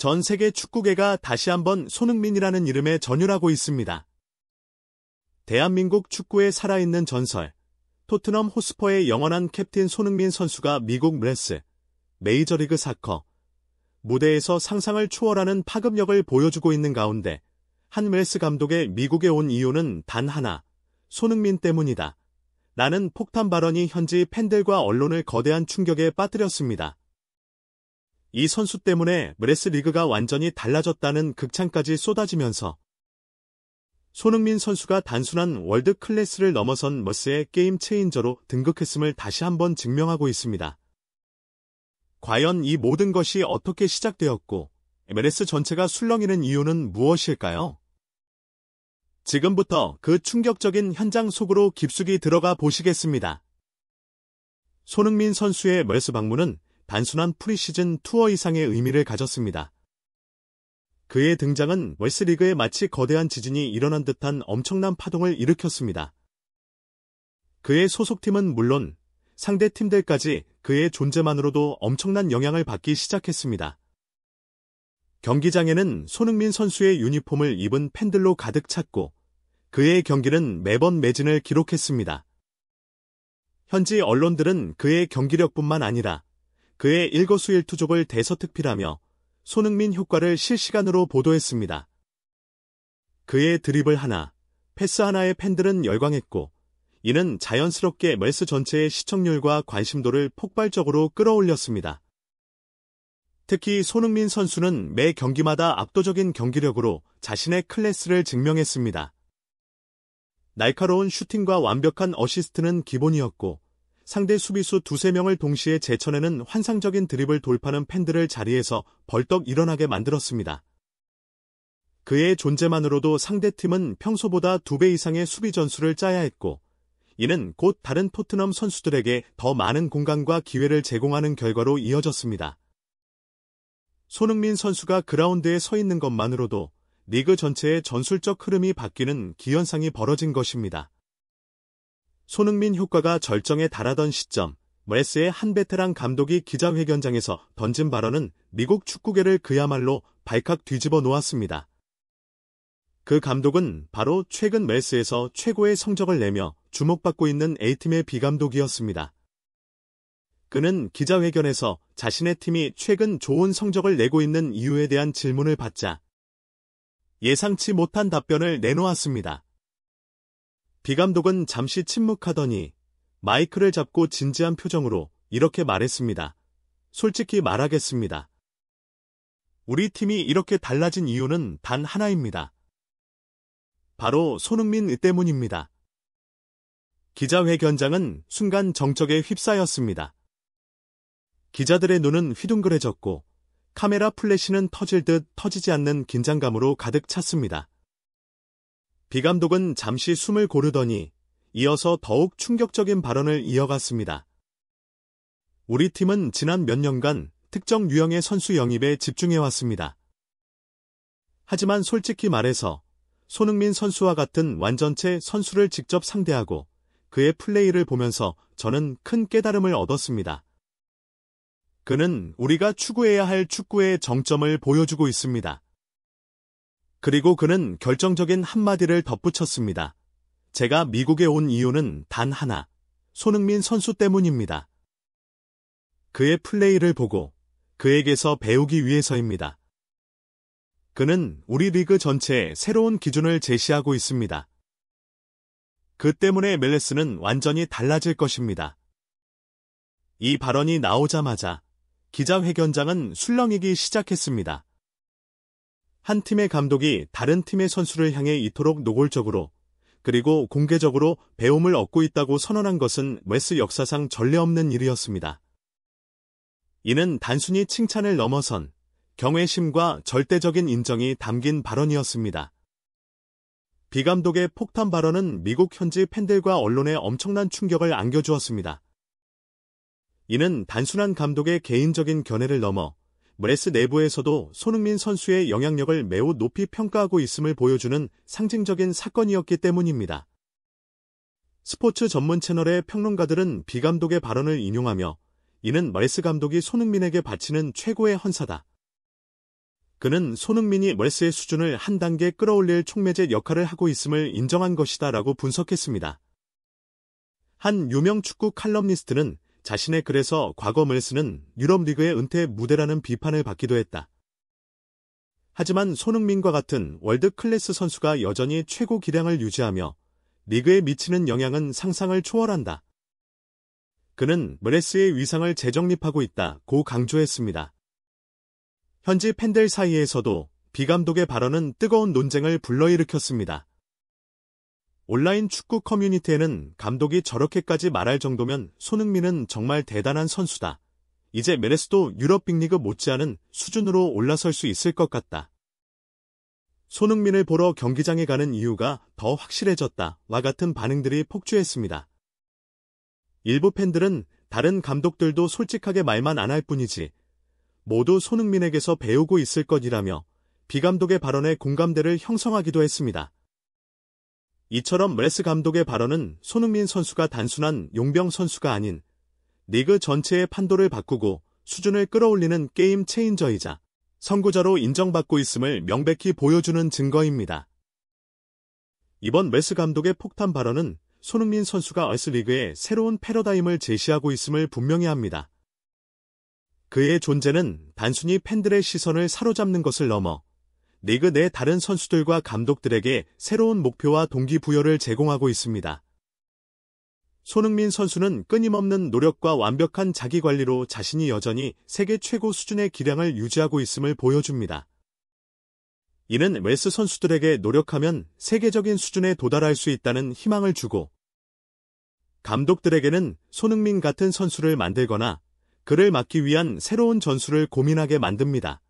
전 세계 축구계가 다시 한번 손흥민이라는 이름에 전율하고 있습니다. 대한민국 축구의 살아있는 전설, 토트넘 호스퍼의 영원한 캡틴 손흥민 선수가 미국 레스, 메이저리그 사커, 무대에서 상상을 초월하는 파급력을 보여주고 있는 가운데 한 웰스 감독의 미국에 온 이유는 단 하나, 손흥민 때문이다. 라는 폭탄 발언이 현지 팬들과 언론을 거대한 충격에 빠뜨렸습니다. 이 선수 때문에 브레스 리그가 완전히 달라졌다는 극찬까지 쏟아지면서 손흥민 선수가 단순한 월드 클래스를 넘어선 머스의 게임 체인저로 등극했음을 다시 한번 증명하고 있습니다. 과연 이 모든 것이 어떻게 시작되었고 MLS 전체가 술렁이는 이유는 무엇일까요? 지금부터 그 충격적인 현장 속으로 깊숙이 들어가 보시겠습니다. 손흥민 선수의 MLS 방문은 단순한 프리시즌 투어 이상의 의미를 가졌습니다. 그의 등장은 웰스리그에 마치 거대한 지진이 일어난 듯한 엄청난 파동을 일으켰습니다. 그의 소속팀은 물론 상대 팀들까지 그의 존재만으로도 엄청난 영향을 받기 시작했습니다. 경기장에는 손흥민 선수의 유니폼을 입은 팬들로 가득 찼고 그의 경기는 매번 매진을 기록했습니다. 현지 언론들은 그의 경기력뿐만 아니라 그의 일거수일투족을 대서특필하며 손흥민 효과를 실시간으로 보도했습니다. 그의 드리블 하나, 패스 하나에 팬들은 열광했고 이는 자연스럽게 웰스 전체의 시청률과 관심도를 폭발적으로 끌어올렸습니다. 특히 손흥민 선수는 매 경기마다 압도적인 경기력으로 자신의 클래스를 증명했습니다. 날카로운 슈팅과 완벽한 어시스트는 기본이었고 상대 수비수 두세 명을 동시에 제쳐내는 환상적인 드리블 돌파는 팬들을 자리에서 벌떡 일어나게 만들었습니다. 그의 존재만으로도 상대팀은 평소보다 2배 이상의 수비 전술을 짜야 했고 이는 곧 다른 토트넘 선수들에게 더 많은 공간과 기회를 제공하는 결과로 이어졌습니다. 손흥민 선수가 그라운드에 서 있는 것만으로도 리그 전체의 전술적 흐름이 바뀌는 기현상이 벌어진 것입니다. 손흥민 효과가 절정에 달하던 시점, 웰스의 한 베테랑 감독이 기자회견장에서 던진 발언은 미국 축구계를 그야말로 발칵 뒤집어 놓았습니다. 그 감독은 바로 최근 웰스에서 최고의 성적을 내며 주목받고 있는 A팀의 B감독이었습니다. 그는 기자회견에서 자신의 팀이 최근 좋은 성적을 내고 있는 이유에 대한 질문을 받자 예상치 못한 답변을 내놓았습니다. B감독은 잠시 침묵하더니 마이크를 잡고 진지한 표정으로 이렇게 말했습니다. 솔직히 말하겠습니다. 우리 팀이 이렇게 달라진 이유는 단 하나입니다. 바로 손흥민 때문입니다. 기자회견장은 순간 정적에 휩싸였습니다. 기자들의 눈은 휘둥그레졌고 카메라 플래시는 터질 듯 터지지 않는 긴장감으로 가득 찼습니다. B감독은 잠시 숨을 고르더니 이어서 더욱 충격적인 발언을 이어갔습니다. 우리 팀은 지난 몇 년간 특정 유형의 선수 영입에 집중해왔습니다. 하지만 솔직히 말해서 손흥민 선수와 같은 완전체 선수를 직접 상대하고 그의 플레이를 보면서 저는 큰 깨달음을 얻었습니다. 그는 우리가 추구해야 할 축구의 정점을 보여주고 있습니다. 그리고 그는 결정적인 한마디를 덧붙였습니다. 제가 미국에 온 이유는 단 하나, 손흥민 선수 때문입니다. 그의 플레이를 보고 그에게서 배우기 위해서입니다. 그는 우리 리그 전체에 새로운 기준을 제시하고 있습니다. 그 때문에 MLS는 완전히 달라질 것입니다. 이 발언이 나오자마자 기자회견장은 술렁이기 시작했습니다. 한 팀의 감독이 다른 팀의 선수를 향해 이토록 노골적으로 그리고 공개적으로 배움을 얻고 있다고 선언한 것은 웰스 역사상 전례 없는 일이었습니다. 이는 단순히 칭찬을 넘어선 경외심과 절대적인 인정이 담긴 발언이었습니다. B감독의 폭탄 발언은 미국 현지 팬들과 언론에 엄청난 충격을 안겨주었습니다. 이는 단순한 감독의 개인적인 견해를 넘어 MLS 내부에서도 손흥민 선수의 영향력을 매우 높이 평가하고 있음을 보여주는 상징적인 사건이었기 때문입니다. 스포츠 전문 채널의 평론가들은 B감독의 발언을 인용하며 이는 MLS 감독이 손흥민에게 바치는 최고의 헌사다. 그는 손흥민이 웰스의 수준을 한 단계 끌어올릴 촉매제 역할을 하고 있음을 인정한 것이다 라고 분석했습니다. 한 유명 축구 칼럼니스트는 자신의 글에서 과거 웰스는 유럽 리그의 은퇴 무대라는 비판을 받기도 했다. 하지만 손흥민과 같은 월드 클래스 선수가 여전히 최고 기량을 유지하며 리그에 미치는 영향은 상상을 초월한다. 그는 웰스의 위상을 재정립하고 있다고 강조했습니다. 현지 팬들 사이에서도 비 감독의 발언은 뜨거운 논쟁을 불러일으켰습니다. 온라인 축구 커뮤니티에는 감독이 저렇게까지 말할 정도면 손흥민은 정말 대단한 선수다. 이제 웰스도 유럽 빅리그 못지않은 수준으로 올라설 수 있을 것 같다. 손흥민을 보러 경기장에 가는 이유가 더 확실해졌다와 같은 반응들이 폭주했습니다. 일부 팬들은 다른 감독들도 솔직하게 말만 안 할 뿐이지 모두 손흥민에게서 배우고 있을 것이라며 비 감독의 발언에 공감대를 형성하기도 했습니다. 이처럼 웰스 감독의 발언은 손흥민 선수가 단순한 용병 선수가 아닌 리그 전체의 판도를 바꾸고 수준을 끌어올리는 게임 체인저이자 선구자로 인정받고 있음을 명백히 보여주는 증거입니다. 이번 웰스 감독의 폭탄 발언은 손흥민 선수가 웰스리그의 새로운 패러다임을 제시하고 있음을 분명히 합니다. 그의 존재는 단순히 팬들의 시선을 사로잡는 것을 넘어 리그 내 다른 선수들과 감독들에게 새로운 목표와 동기부여를 제공하고 있습니다. 손흥민 선수는 끊임없는 노력과 완벽한 자기관리로 자신이 여전히 세계 최고 수준의 기량을 유지하고 있음을 보여줍니다. 이는 웰스 선수들에게 노력하면 세계적인 수준에 도달할 수 있다는 희망을 주고 감독들에게는 손흥민 같은 선수를 만들거나 그를 막기 위한 새로운 전술을 고민하게 만듭니다.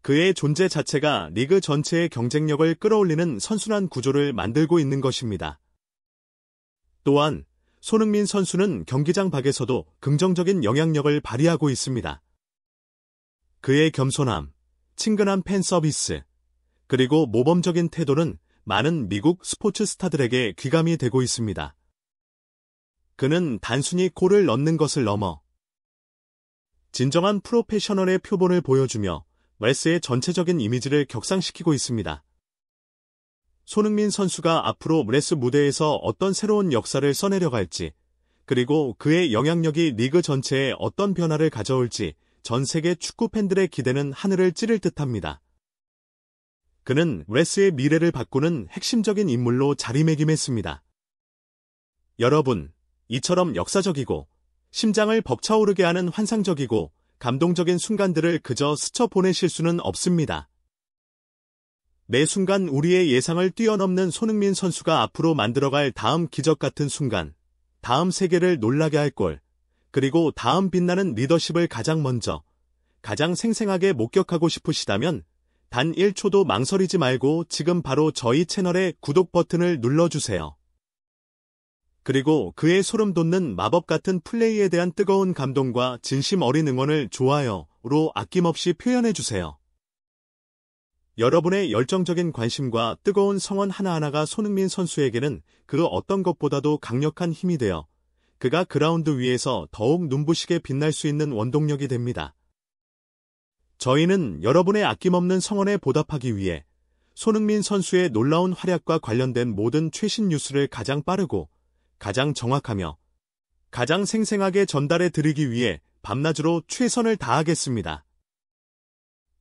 그의 존재 자체가 리그 전체의 경쟁력을 끌어올리는 선순환 구조를 만들고 있는 것입니다. 또한 손흥민 선수는 경기장 밖에서도 긍정적인 영향력을 발휘하고 있습니다. 그의 겸손함, 친근한 팬 서비스, 그리고 모범적인 태도는 많은 미국 스포츠 스타들에게 귀감이 되고 있습니다. 그는 단순히 골을 넣는 것을 넘어 진정한 프로페셔널의 표본을 보여주며 웰스의 전체적인 이미지를 격상시키고 있습니다. 손흥민 선수가 앞으로 웰스 무대에서 어떤 새로운 역사를 써내려갈지, 그리고 그의 영향력이 리그 전체에 어떤 변화를 가져올지 전 세계 축구 팬들의 기대는 하늘을 찌를 듯합니다. 그는 웰스의 미래를 바꾸는 핵심적인 인물로 자리매김했습니다. 여러분, 이처럼 역사적이고 심장을 벅차오르게 하는 환상적이고 감동적인 순간들을 그저 스쳐 보내실 수는 없습니다. 매 순간 우리의 예상을 뛰어넘는 손흥민 선수가 앞으로 만들어갈 다음 기적 같은 순간, 다음 세계를 놀라게 할 골, 그리고 다음 빛나는 리더십을 가장 먼저, 가장 생생하게 목격하고 싶으시다면 단 1초도 망설이지 말고 지금 바로 저희 채널의 구독 버튼을 눌러주세요. 그리고 그의 소름 돋는 마법 같은 플레이에 대한 뜨거운 감동과 진심 어린 응원을 좋아요로 아낌없이 표현해주세요. 여러분의 열정적인 관심과 뜨거운 성원 하나하나가 손흥민 선수에게는 그 어떤 것보다도 강력한 힘이 되어 그가 그라운드 위에서 더욱 눈부시게 빛날 수 있는 원동력이 됩니다. 저희는 여러분의 아낌없는 성원에 보답하기 위해 손흥민 선수의 놀라운 활약과 관련된 모든 최신 뉴스를 가장 빠르고 가장 정확하며 가장 생생하게 전달해 드리기 위해 밤낮으로 최선을 다하겠습니다.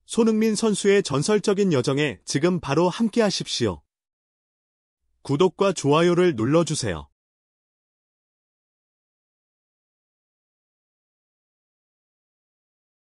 손흥민 선수의 전설적인 여정에 지금 바로 함께 하십시오. 구독과 좋아요를 눌러주세요.